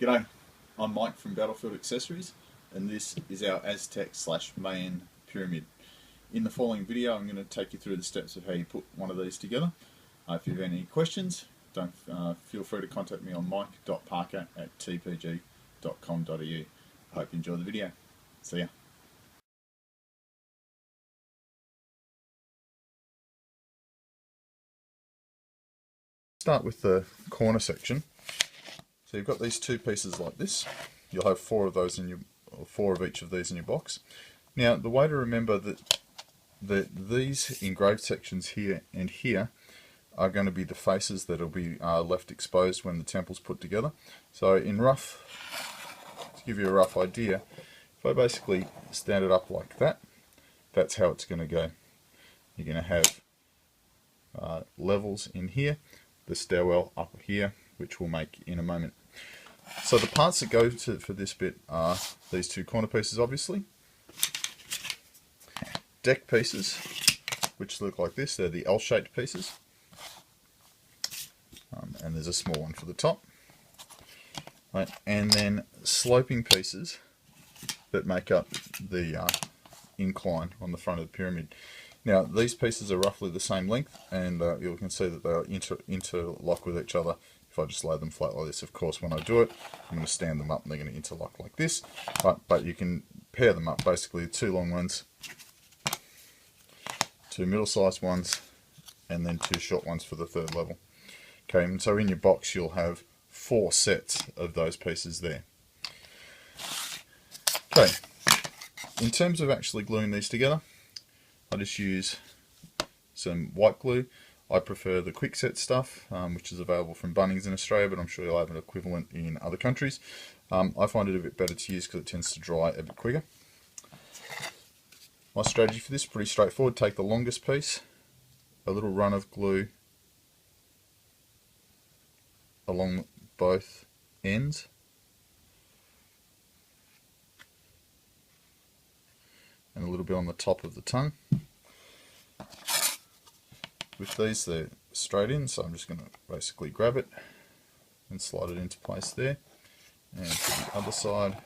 G'day, I'm Mike from Battlefield Accessories, and this is our Aztec/Mayan Pyramid. In the following video I'm going to take you through the steps of how you put one of these together. If you have any questions, don't feel free to contact me on mike.parker@tpg.com.au. I hope you enjoy the video. See ya. Start with the corner section. So you've got these two pieces like this. You'll have four of those in your, or four of each of these in your box. Now the way to remember that these engraved sections here and here are going to be the faces that will be left exposed when the temple's put together. So to give you a rough idea, if I basically stand it up like that, that's how it's going to go. You're going to have levels in here, the stairwell up here, which we'll make in a moment. So the parts that go for this bit are these two corner pieces, obviously. Deck pieces, which look like this, they're the L-shaped pieces. And there's a small one for the top. Right, and then sloping pieces that make up the incline on the front of the pyramid. Now these pieces are roughly the same length, and you can see that they interlock with each other. If I just lay them flat like this, of course when I do it I'm going to stand them up and they're going to interlock like this, but you can pair them up, basically two long ones, two middle-sized ones, and then two short ones for the third level. Okay, and so in your box you'll have four sets of those pieces there. Okay, in terms of actually gluing these together, I just use some white glue. I prefer the quick-set stuff, which is available from Bunnings in Australia, but I'm sure you'll have an equivalent in other countries. I find it a bit better to use because it tends to dry a bit quicker. My strategy for this is pretty straightforward. Take the longest piece, a little run of glue along both ends, and a little bit on the top of the tongue. With these, they're straight in, so I'm just going to basically grab it and slide it into place there. And to the other side,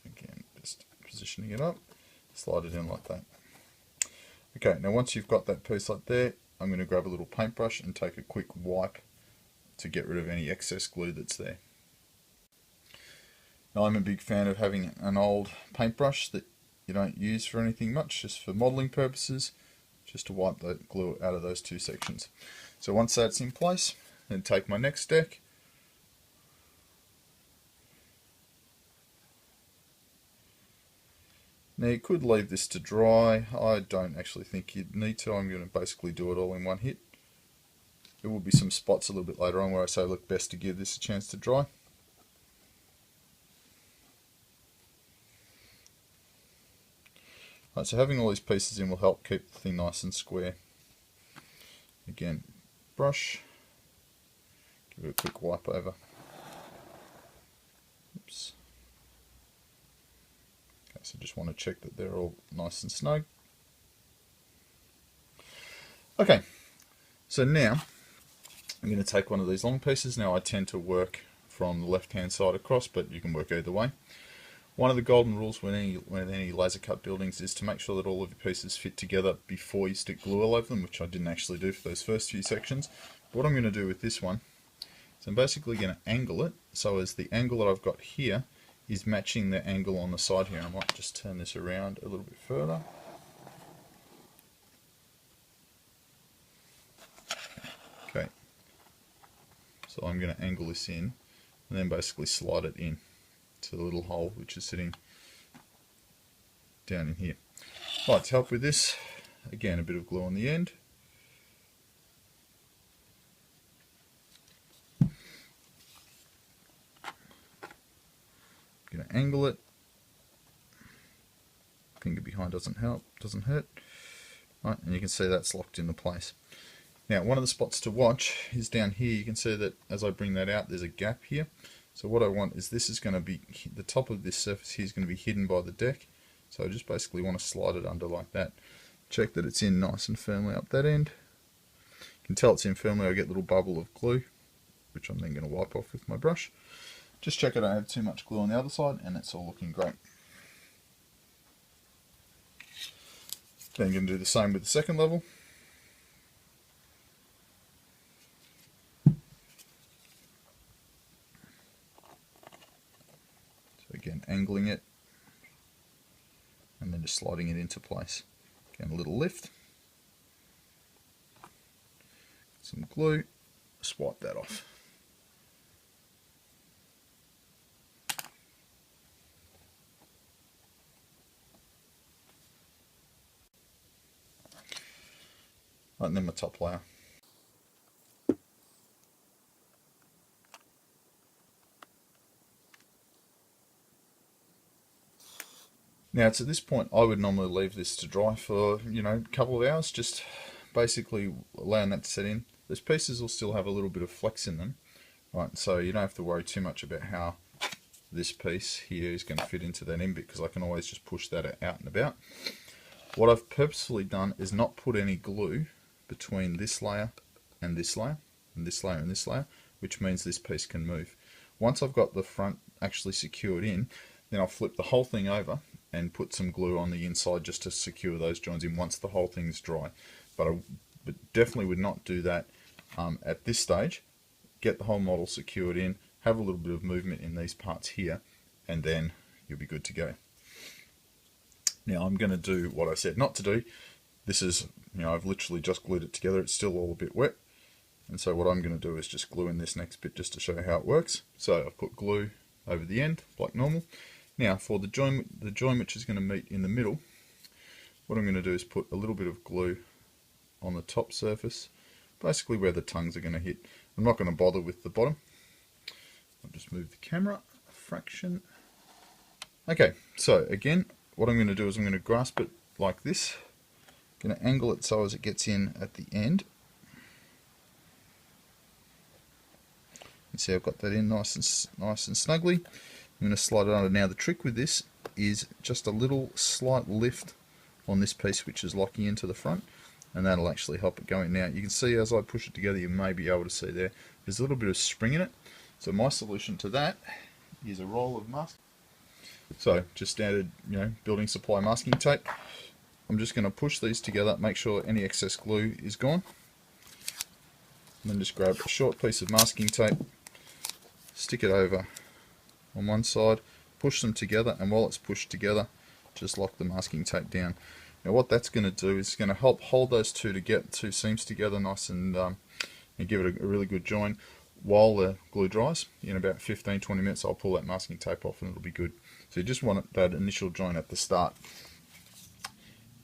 again, just positioning it up, slide it in like that. Okay, now once you've got that piece like there, I'm going to grab a little paintbrush and take a quick wipe to get rid of any excess glue that's there. Now I'm a big fan of having an old paintbrush that you don't use for anything much, just for modelling purposes, just to wipe the glue out of those two sections. So once that's in place, then take my next deck, now you could leave this to dry. I don't actually think you'd need to. I'm going to basically do it all in one hit. There will be some spots a little bit later on where I say look, best to give this a chance to dry. Right, so having all these pieces in will help keep the thing nice and square. Again, brush, give it a quick wipe over. Oops. Okay, so just want to check that they're all nice and snug. Okay, so now I'm going to take one of these long pieces. Now I tend to work from the left hand side across, but you can work either way. One of the golden rules with any laser cut buildings is to make sure that all of your pieces fit together before you stick glue all over them, which I didn't actually do for those first few sections. But what I'm going to do with this one is I'm basically going to angle it so as the angle that I've got here is matching the angle on the side here. I might just turn this around a little bit further. Okay, so I'm going to angle this in and then basically slide it in to the little hole which is sitting down in here. Right, to help with this, again a bit of glue on the end. I'm going to angle it. Finger behind doesn't help, doesn't hurt. Right, and you can see that's locked into place. Now one of the spots to watch is down here. You can see that as I bring that out there's a gap here. So what I want is this is going to be, the top of this surface here is going to be hidden by the deck. So I just basically want to slide it under like that. Check that it's in nice and firmly up that end. You can tell it's in firmly. I get a little bubble of glue, which I'm then going to wipe off with my brush. Just check I don't have too much glue on the other side, and it's all looking great. Then I'm going to do the same with the second level. So again, angling it, and then just sliding it into place. Again, a little lift. Some glue, swipe that off. Right, and then my top layer. Now it's at this point I would normally leave this to dry for, a couple of hours, just basically allowing that to set in. Those pieces will still have a little bit of flex in them, right? So you don't have to worry too much about how this piece here is going to fit into that end bit, because I can always just push that out and about. What I've purposefully done is not put any glue between this layer and this layer, and this layer and this layer, which means this piece can move. Once I've got the front actually secured in, then I'll flip the whole thing over and put some glue on the inside just to secure those joins in once the whole thing's dry. But I definitely would not do that at this stage. Get the whole model secured in, have a little bit of movement in these parts here, and then you'll be good to go. Now I'm going to do what I said not to do. This is, I've literally just glued it together. It's still all a bit wet. And so what I'm going to do is just glue in this next bit just to show how it works. So I've put glue over the end like normal. Now for the join which is going to meet in the middle, what I'm going to do is put a little bit of glue on the top surface, basically where the tongues are going to hit. I'm not going to bother with the bottom. I'll just move the camera a fraction. Okay, so again, what I'm going to do is I'm going to grasp it like this. I'm going to angle it so as it gets in at the end. You see I've got that in nice and snugly. I'm going to slide it under. Now the trick with this is just a little slight lift on this piece which is locking into the front, and that'll actually help it go in. Now you can see as I push it together, you may be able to see there's a little bit of spring in it. So my solution to that is a roll of masking. So just standard, building supply masking tape. I'm just going to push these together, make sure any excess glue is gone. And then just grab a short piece of masking tape, stick it over on one side, push them together, and while it's pushed together, just lock the masking tape down. Now what that's going to do is it's going to help hold those two seams together nice and give it a really good join while the glue dries. In about 15-20 minutes I'll pull that masking tape off and it'll be good. So you just want that initial join at the start.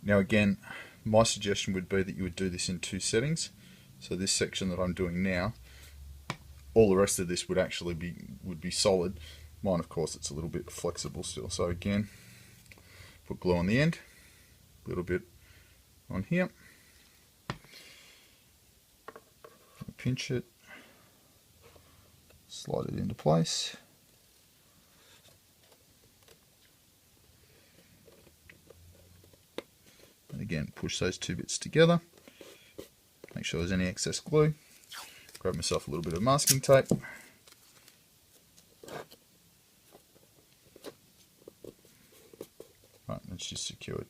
Now again, my suggestion would be that you would do this in two settings. So this section that I'm doing now, all the rest of this would actually be solid. Mine, of course, it's a little bit flexible still. So again, put glue on the end, a little bit on here, pinch it, slide it into place. And again, push those two bits together. Make sure there's any excess glue. Grab myself a little bit of masking tape. Right, it's just secured.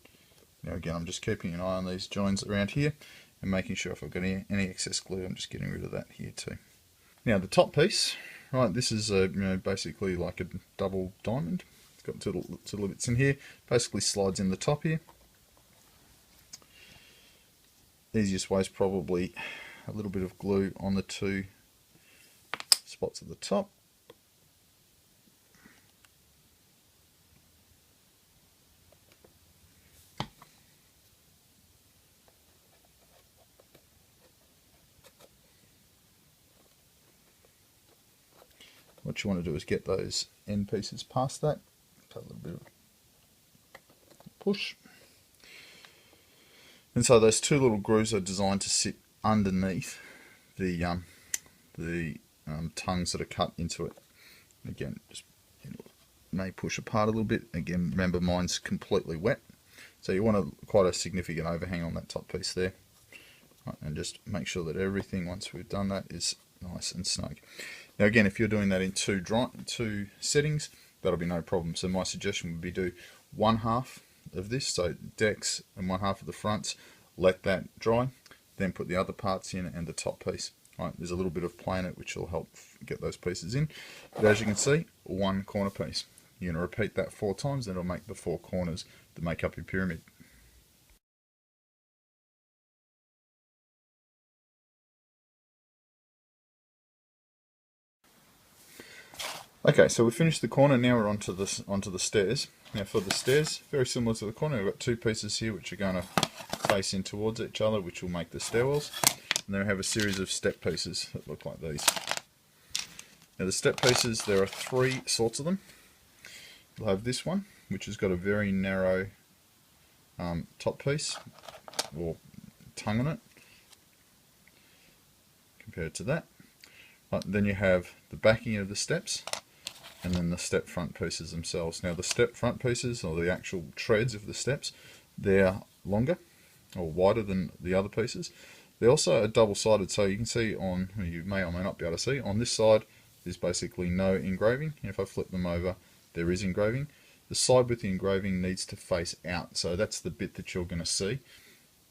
Now again, I'm just keeping an eye on these joins around here and making sure if I've got any excess glue, I'm just getting rid of that here too. Now the top piece, right, this is basically like a double diamond. It's got two little bits in here. Basically slides in the top here. Easiest way is probably a little bit of glue on the two spots at the top. What you want to do is get those end pieces past that. Take a little bit of push. And so those two little grooves are designed to sit underneath the tongues that are cut into it. Again, just may push apart a little bit. Again, remember mine's completely wet, so you want quite a significant overhang on that top piece there. Right, and just make sure that everything, once we've done that, is nice and snug. Now again, if you're doing that in two settings, that'll be no problem. So my suggestion would be do one half of this, so decks and one half of the fronts, let that dry, then put the other parts in and the top piece. Right, there's a little bit of play in it which will help get those pieces in. But as you can see, one corner piece. You're going to repeat that 4 times, then it'll make the 4 corners that make up your pyramid. Okay, so we finished the corner, now we're onto the stairs. Now for the stairs, very similar to the corner, we've got 2 pieces here which are going to face in towards each other, which will make the stairwells. And then we have a series of step pieces that look like these. Now the step pieces, there are 3 sorts of them. We'll have this one, which has got a very narrow top piece, or tongue on it, compared to that. Right, then you have the backing of the steps, and then the step front pieces themselves. Now the step front pieces, or the actual treads of the steps, they're longer, or wider than the other pieces. They also are double-sided, so you can see on, you may or may not be able to see, on this side there's basically no engraving. If I flip them over, there is engraving. The side with the engraving needs to face out, so that's the bit that you're going to see.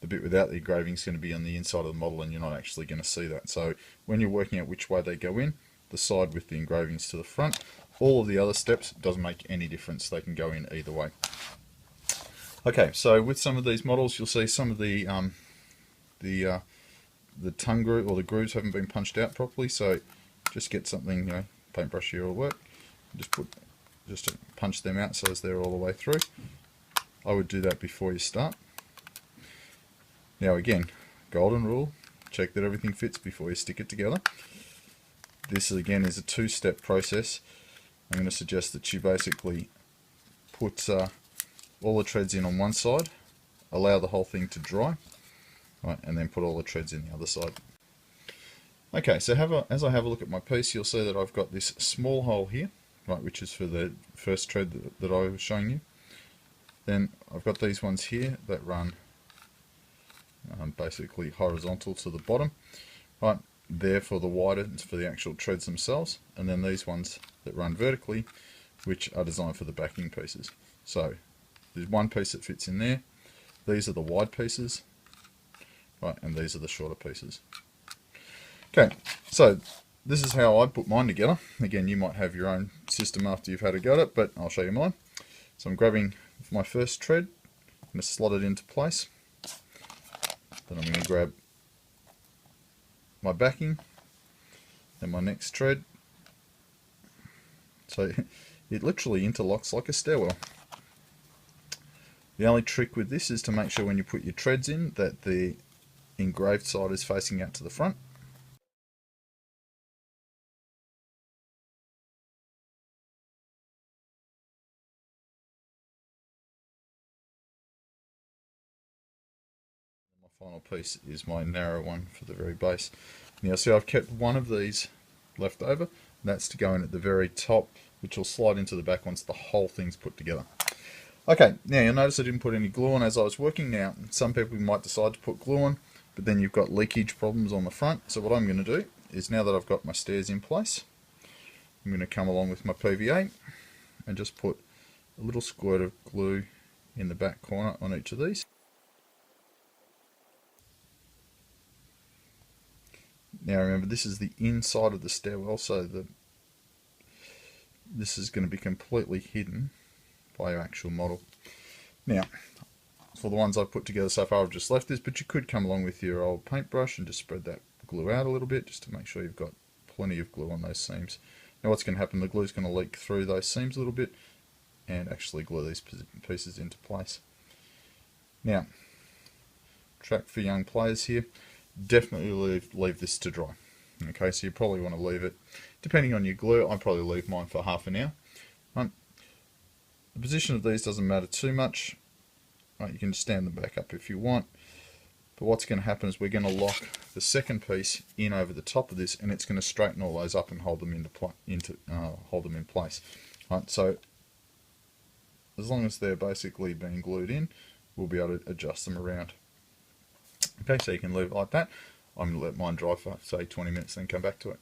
The bit without the engraving is going to be on the inside of the model, and you're not actually going to see that. So when you're working out which way they go in, the side with the engraving is to the front. All of the other steps doesn't make any difference, they can go in either way. Okay, so with some of these models, you'll see some of the tongue groove, or the grooves, haven't been punched out properly. So just get something, paintbrush here will work. Just to punch them out so as they're all the way through. I would do that before you start. Now again, golden rule, check that everything fits before you stick it together. This again is a 2-step process. I'm going to suggest that you basically put all the treads in on one side, allow the whole thing to dry, right, and then put all the treads in the other side. Okay, so as I have a look at my piece, you'll see that I've got this small hole here, right, which is for the first tread that I was showing you. Then I've got these ones here that run basically horizontal to the bottom, right, there for the wider, it's for the actual treads themselves, and then these ones that run vertically, which are designed for the backing pieces. So there's one piece that fits in there, these are the wide pieces, right, and these are the shorter pieces. Okay, so this is how I put mine together. Again, you might have your own system after you've had a go at it, but I'll show you mine. So I'm grabbing my first tread, I'm going to slot it into place. Then I'm going to grab my backing, then my next tread. So it literally interlocks like a stairwell. The only trick with this is to make sure when you put your treads in that the engraved side is facing out to the front. Final piece is my narrow one for the very base. Now see, I've kept one of these left over, and that's to go in at the very top, which will slide into the back once the whole thing's put together. Okay, now you'll notice I didn't put any glue on as I was working. Now some people might decide to put glue on, but then you've got leakage problems on the front. So what I'm going to do is, now that I've got my stairs in place, I'm going to come along with my PVA and just put a little squirt of glue in the back corner on each of these. Now remember, this is the inside of the stairwell, so this is going to be completely hidden by your actual model. Now, for the ones I've put together so far, I've just left this, but you could come along with your old paintbrush and just spread that glue out a little bit, just to make sure you've got plenty of glue on those seams. Now what's going to happen, the glue is going to leak through those seams a little bit and actually glue these pieces into place. Now, track for young players here, definitely leave this to dry. Okay, so you probably want to leave it, depending on your glue, I'd probably leave mine for half an hour. Right. The position of these doesn't matter too much. Right, you can stand them back up if you want, but what's going to happen is we're going to lock the second piece in over the top of this, and it's going to straighten all those up and hold them hold them in place. Right, so as long as they're basically being glued in, we'll be able to adjust them around. Okay, so you can leave it like that. I'm going to let mine dry for say 20 minutes then come back to it.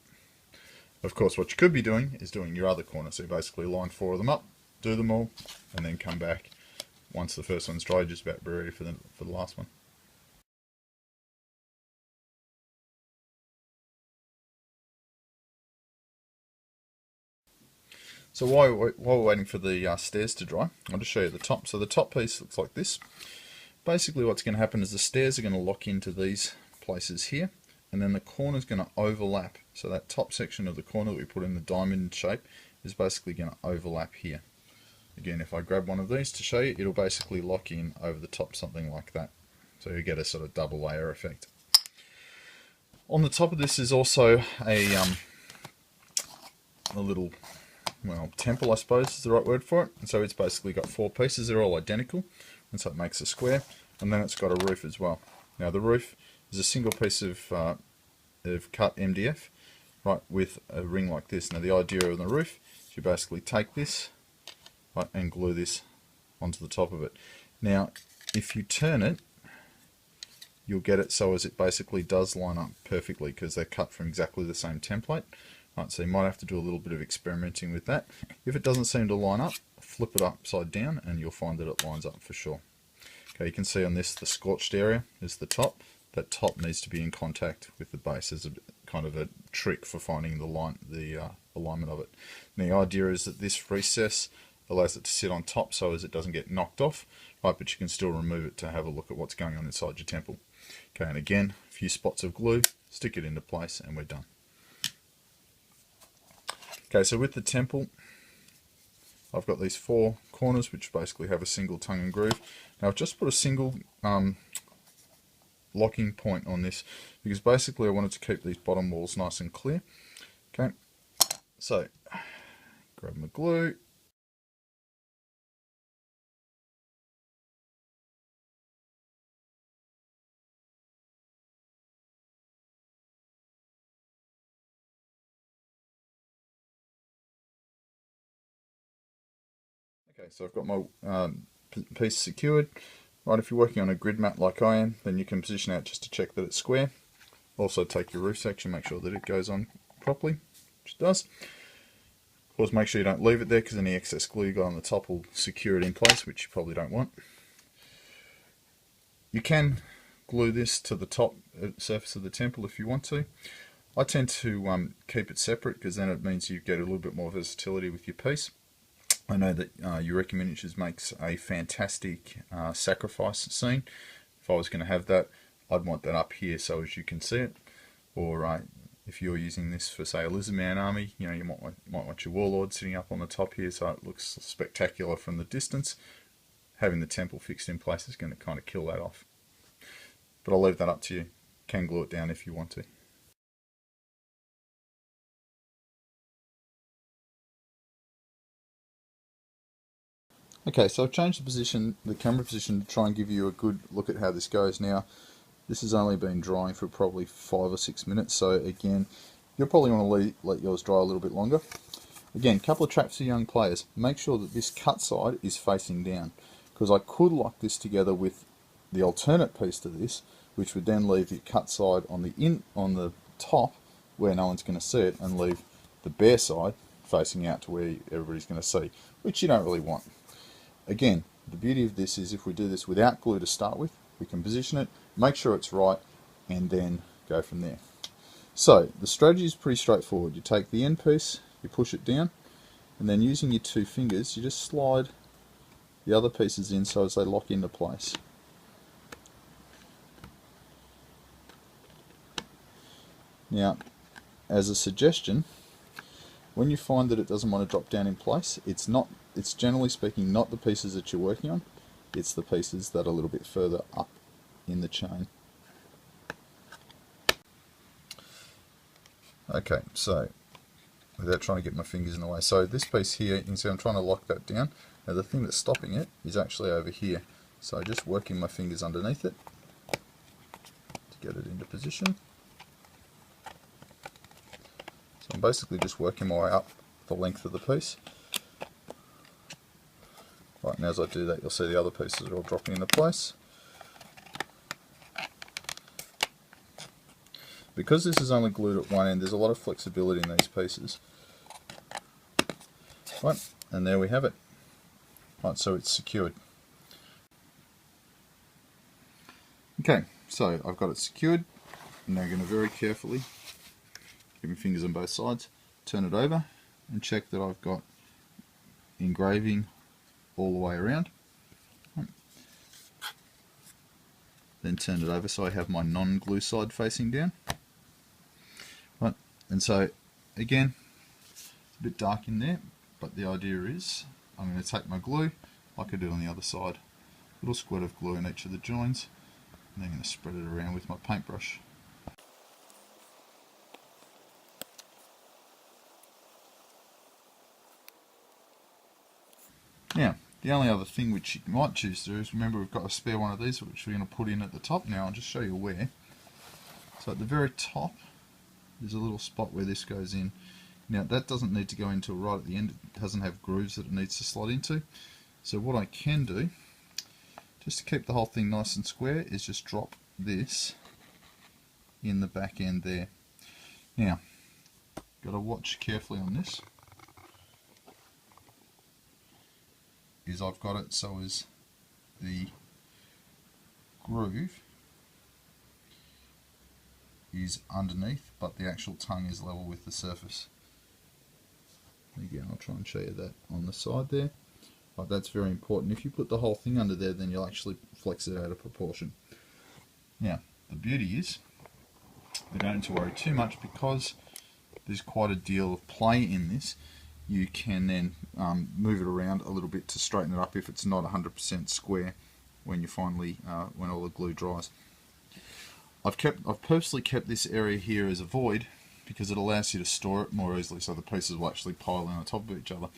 Of course, what you could be doing is doing your other corner. So you basically line 4 of them up, do them all, and then come back. Once the first one's dry, just about be ready for the last one. So while we're waiting for the stairs to dry, I'll just show you the top. So the top piece looks like this. Basically what's going to happen is the stairs are going to lock into these places here, and then the corner is going to overlap. So that top section of the corner that we put in the diamond shape is basically going to overlap here. Again, if I grab one of these to show you, it'll basically lock in over the top, something like that. So you get a sort of double layer effect. On the top of this is also a little, well, temple I suppose is the right word for it. And so it's basically got 4 pieces, they're all identical, and so it makes a square. And then it's got a roof as well. Now the roof is a single piece of cut MDF, right, with a ring like this. Now the idea of the roof is you basically take this, right, and glue this onto the top of it. Now if you turn it, you'll get it so as it basically does line up perfectly because they're cut from exactly the same template. Right, so you might have to do a little bit of experimenting with that. If it doesn't seem to line up, flip it upside down and you'll find that it lines up for sure. Okay, you can see on this the scorched area is the top. That top needs to be in contact with the base as a kind of a trick for finding the alignment of it. And the idea is that this recess allows it to sit on top so as it doesn't get knocked off, right, but you can still remove it to have a look at what's going on inside your temple. Okay, and again, a few spots of glue, stick it into place and we're done. Okay, so with the temple, I've got these 4 corners which basically have a single tongue and groove. Now I've just put a single locking point on this because basically I wanted to keep these bottom walls nice and clear. Okay, so grab my glue. Okay, so I've got my piece secured. Right, if you're working on a grid mat like I am, then you can position out just to check that it's square. Also take your roof section, make sure that it goes on properly, which it does. Of course, make sure you don't leave it there because any excess glue you got on the top will secure it in place, which you probably don't want. You can glue this to the top surface of the temple if you want to. I tend to keep it separate because then it means you get a little bit more versatility with your piece. I know that Eureka Miniatures makes a fantastic sacrifice scene. If I was going to have that, I'd want that up here so as you can see it. Or if you're using this for, say, a Lizard Man army, you know, you might want your Warlord sitting up on the top here so it looks spectacular from the distance. Having the temple fixed in place is going to kind of kill that off. But I'll leave that up to you. You can glue it down if you want to. Okay, so I've changed the position, the camera position, to try and give you a good look at how this goes. Now, this has only been drying for probably 5 or 6 minutes, so again, you'll probably want to let yours dry a little bit longer. Again, a couple of traps for young players. Make sure that this cut side is facing down, because I could lock this together with the alternate piece to this, which would then leave the cut side on the top where no one's going to see it, and leave the bare side facing out to where everybody's going to see, which you don't really want. Again, the beauty of this is if we do this without glue to start with, we can position it, make sure it's right, and then go from there. So, the strategy is pretty straightforward. You take the end piece, you push it down, and then using your 2 fingers, you just slide the other pieces in so as they lock into place. Now, as a suggestion, when you find that it doesn't want to drop down in place, it's generally speaking not the pieces that you're working on, it's the pieces that are a little bit further up in the chain. Okay, so without trying to get my fingers in the way, so this piece here, you can see I'm trying to lock that down. Now the thing that's stopping it is actually over here, so just working my fingers underneath it to get it into position. So I'm basically just working my way up the length of the piece. Right, and as I do that, you'll see the other pieces are all dropping into place. because this is only glued at one end, there's a lot of flexibility in these pieces. Right, and there we have it. Right, so it's secured. Okay, so I've got it secured. I'm now going to very carefully, give me fingers on both sides, turn it over and check that I've got engraving all the way around. Then turn it over so I have my non-glue side facing down. Right, and so again, it's a bit dark in there, but the idea is I'm going to take my glue like I did on the other side, a little squirt of glue in each of the joins, and then I'm going to spread it around with my paintbrush. Now, the only other thing which you might choose to do is, remember we've got a spare one of these which we're going to put in at the top. Now I'll just show you where. So at the very top there's a little spot where this goes in. Now that doesn't need to go into right at the end, it doesn't have grooves that it needs to slot into. So what I can do, just to keep the whole thing nice and square, is just drop this in the back end there. Now, got to watch carefully on this. Is I've got it so as the groove is underneath, but the actual tongue is level with the surface. Again, I'll try and show you that on the side there. But that's very important. If you put the whole thing under there, then you'll actually flex it out of proportion. Now, the beauty is, we don't need to worry too much because there's quite a deal of play in this. You can then move it around a little bit to straighten it up if it's not 100% square when you finally, when all the glue dries. I've purposely kept this area here as a void because it allows you to store it more easily, so the pieces will actually pile in on top of each other.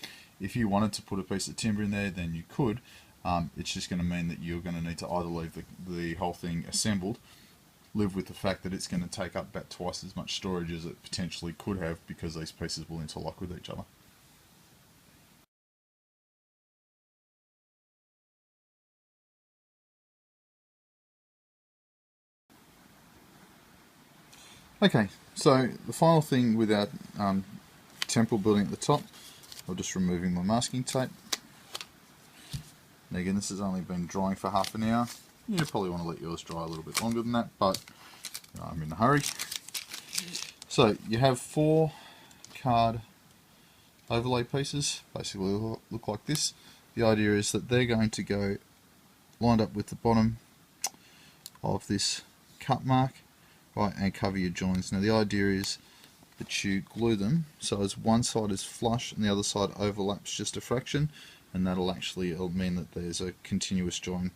If you wanted to put a piece of timber in there, then you could. It's just going to mean that you're going to need to either leave the whole thing assembled, live with the fact that it's going to take up about twice as much storage as it potentially could have because these pieces will interlock with each other. Okay, so the final thing with our temple building at the top, I'm just removing my masking tape. And again, this has only been drying for half an hour. You probably want to let yours dry a little bit longer than that, but I'm in a hurry. So you have 4 card overlay pieces, basically look like this. The idea is that they're going to go lined up with the bottom of this cut mark, right, and cover your joins. Now the idea is that you glue them so as one side is flush and the other side overlaps just a fraction, and that'll actually mean that there's a continuous join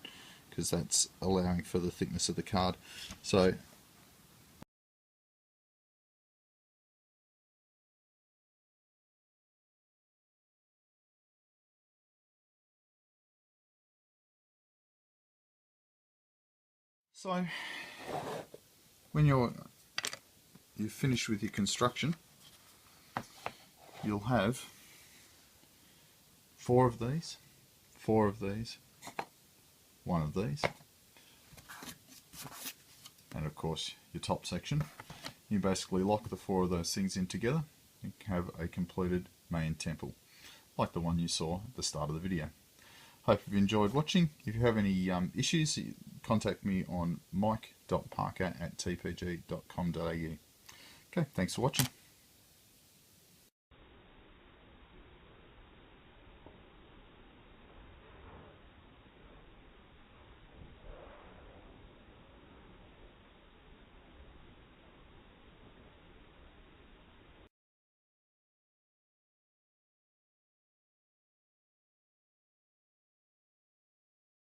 because that's allowing for the thickness of the card. So when you're finished with your construction, you'll have 4 of these, 4 of these, 1 of these, and of course your top section. You basically lock the 4 of those things in together and have a completed Mayan temple, like the one you saw at the start of the video. Hope you've enjoyed watching. If you have any issues, contact me on mike.parker@tpg.com.au. Okay, thanks for watching.